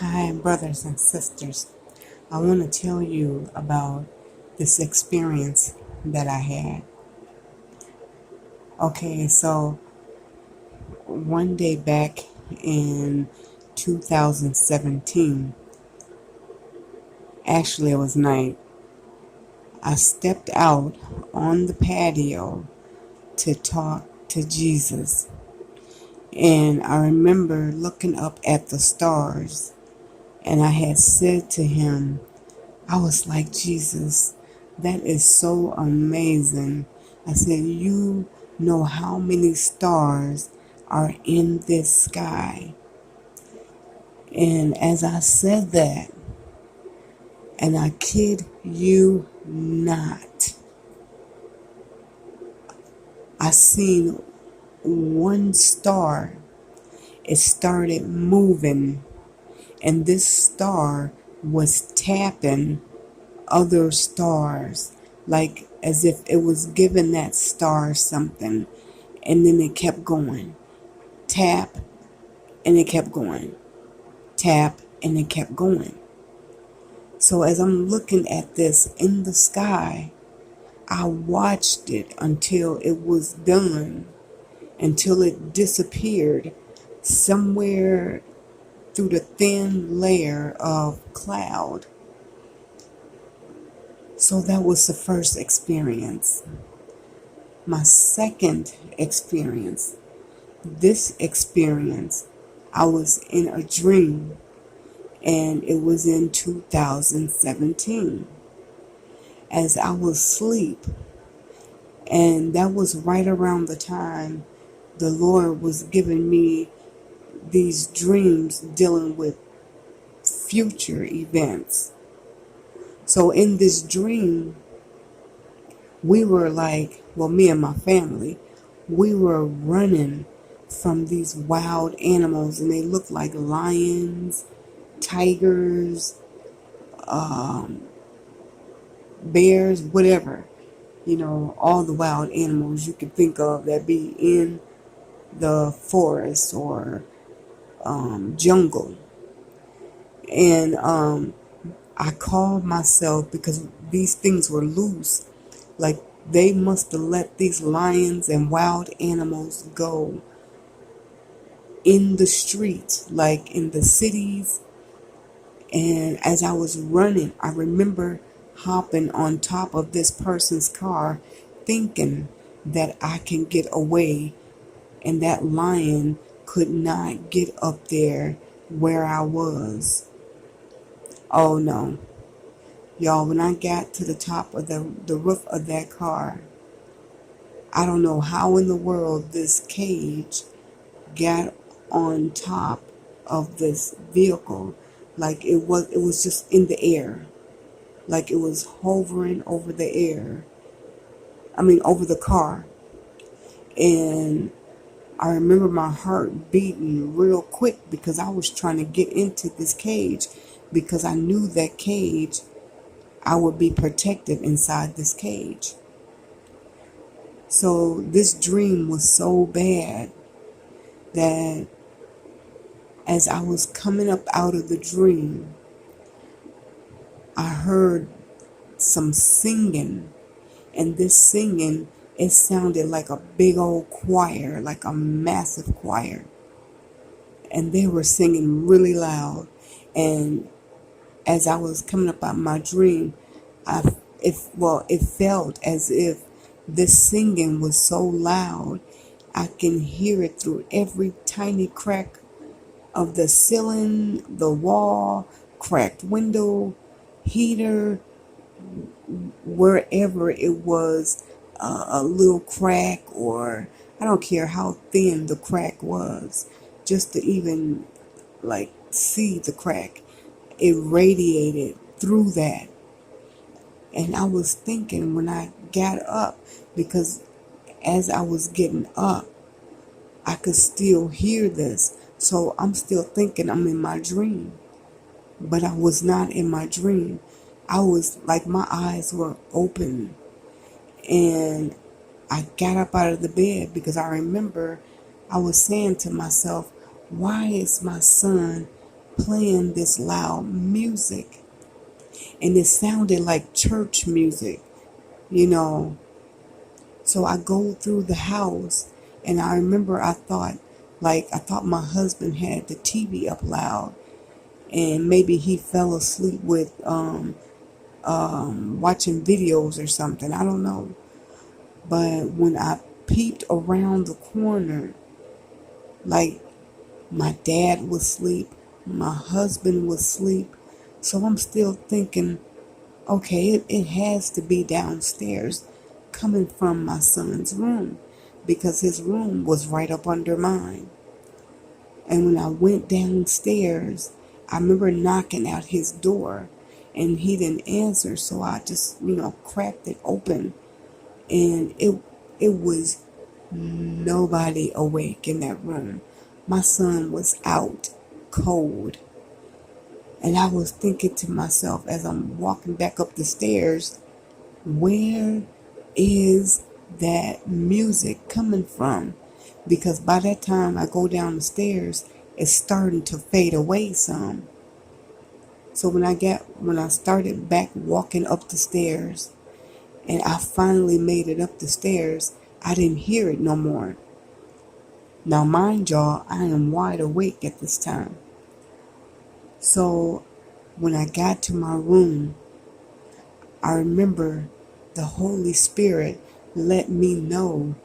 Hi, brothers and sisters. I want to tell you about this experience that I had. Okay, so one day back in 2017, actually it was night, I stepped out on the patio to talk to Jesus. And I remember looking up at the stars, and I had said to him, I was like, Jesus, that is so amazing. I said, you know how many stars are in this sky. And as I said that, and I kid you not, I seen one star. It started moving, and this star was tapping other stars, like as if it was giving that star something. And then it kept going. Tap, and it kept going. Tap, and it kept going. So as I'm looking at this in the sky, I watched it until it was done, until it disappeared somewhere through the thin layer of cloud. So that was the first experience. My second experience, this experience, I was in a dream, and it was in 2017 as I was asleep, and that was right around the time the Lord was giving me these dreams dealing with future events. So in this dream, we were me and my family, we were running from these wild animals, and they looked like lions, tigers, bears, whatever. All the wild animals you could think of that be in the forest or jungle. And I called myself because these things were loose. Like they must have let these lions and wild animals go in the streets, like in the cities. And as I was running, I remember hopping on top of this person's car, thinking that I can get away, and that lion could not get up there where I was. Oh no. Y'all, when I got to the top of the roof of that car, I don't know how in the world this cage got on top of this vehicle. Like it was just in the air. Like it was hovering over the air. Over the car. And I remember my heart beating real quick because I was trying to get into this cage, because I knew that cage, I would be protected inside this cage. So this dream was so bad that as I was coming up out of the dream, I heard some singing. And this singing, it sounded like a big old choir, like a massive choir. And they were singing really loud. And as I was coming up out of my dream, it felt as if this singing was so loud, I can hear it through every tiny crack of the ceiling, the wall, cracked window, heater, wherever it was, a little crack, or I don't care how thin the crack was, just to even see the crack. It radiated through that. And I was thinking when I got up, because as I was getting up, I could still hear this. So I'm still thinking I'm in my dream. But I was not in my dream. I was like, my eyes were open. And I got up out of the bed because I remember I was saying to myself, why is my son playing this loud music, and it sounded like church music, you know. So I go through the house, and I remember I thought my husband had the TV up loud, and maybe he fell asleep with watching videos or something. I don't know. But when I peeped around the corner, like, my dad was asleep, my husband was asleep. So I'm still thinking, okay, it has to be downstairs coming from my son's room, because his room was right up under mine. And when I went downstairs, I remember knocking at his door and he didn't answer. So I just, cracked it open, and it was nobody awake in that room. My son was out cold. And I was thinking to myself as I'm walking back up the stairs, where is that music coming from? Because by that time I go down the stairs, it's starting to fade away some. So when I started back walking up the stairs, and I finally made it up the stairs, I didn't hear it no more. Now mind y'all, I am wide awake at this time. So when I got to my room, I remember the Holy Spirit let me know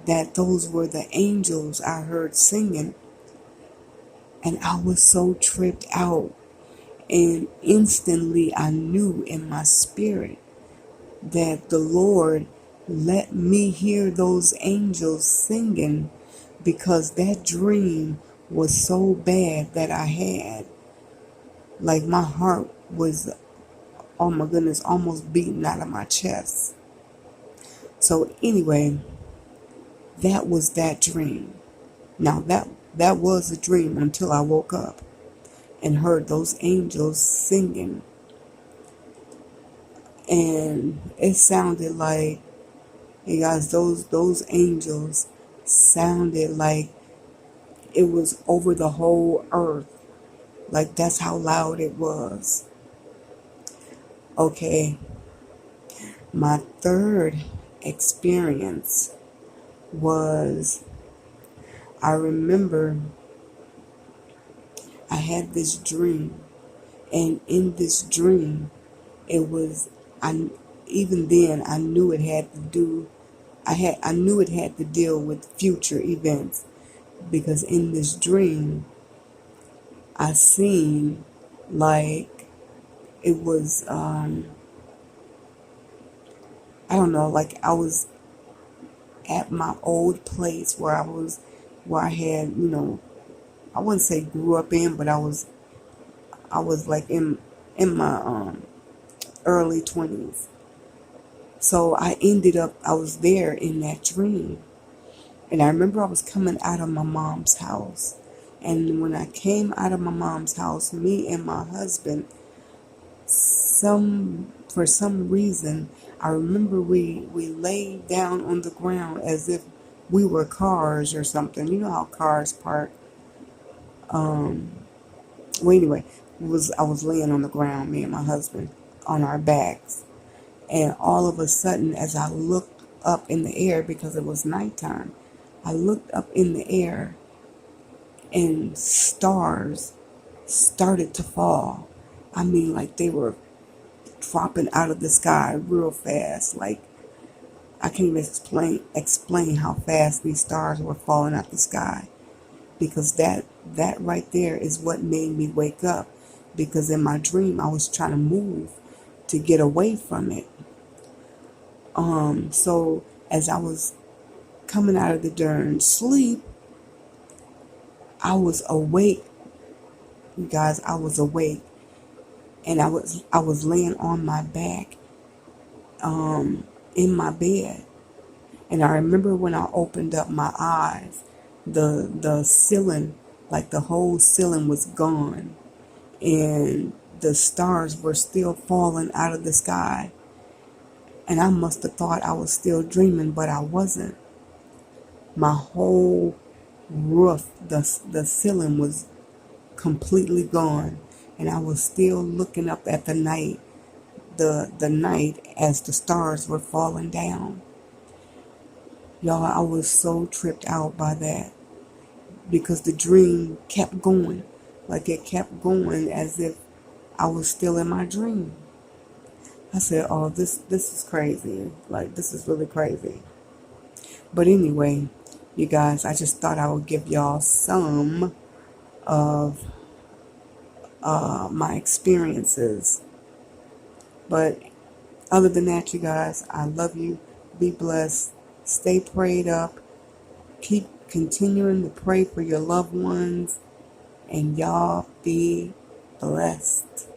that those were the angels I heard singing. And I was so tripped out. And instantly I knew in my spirit that the Lord let me hear those angels singing, because that dream was so bad that I had. Like, my heart was, oh my goodness, almost beating out of my chest. So anyway, that was that dream. Now that was a dream until I woke up and heard those angels singing. And it sounded like, you guys, those angels sounded like it was over the whole earth. Like, that's how loud it was. Okay, my third experience was, I remember I had this dream, and in this dream, it was, I even then I knew it had to do, I knew it had to deal with future events, because in this dream, I seen, like, it was, I don't know, like I was at my old place where I had, I wouldn't say grew up in, but I was like in my early 20s. So I was there in that dream. And I remember I was coming out of my mom's house. And when I came out of my mom's house, me and my husband, for some reason, I remember we laid down on the ground as if we were cars or something. You know how cars park. Well, anyway, I was laying on the ground, me and my husband, on our backs. And all of a sudden, as I looked up in the air, because it was nighttime, I looked up in the air, and stars started to fall. I mean, like, they were dropping out of the sky real fast. Like, I can't even explain how fast these stars were falling out the sky. Because that right there is what made me wake up. Because in my dream, I was trying to move to get away from it. So as I was coming out of the darn sleep, I was awake. You guys, I was awake, and I was laying on my back, in my bed. And I remember when I opened up my eyes, the ceiling, like the whole ceiling was gone, and the stars were still falling out of the sky. And I must have thought I was still dreaming, but I wasn't. My whole roof, the ceiling was completely gone. And I was still looking up at the night as the stars were falling down. Y'all, I was so tripped out by that because the dream kept going. Like it kept going as if I was still in my dream. I said, "Oh, this is crazy. Like this is really crazy." But anyway, you guys, I just thought I would give y'all some of my experiences. But other than that, you guys, I love you. Be blessed. Stay prayed up. Keep continuing to pray for your loved ones. And y'all be blessed.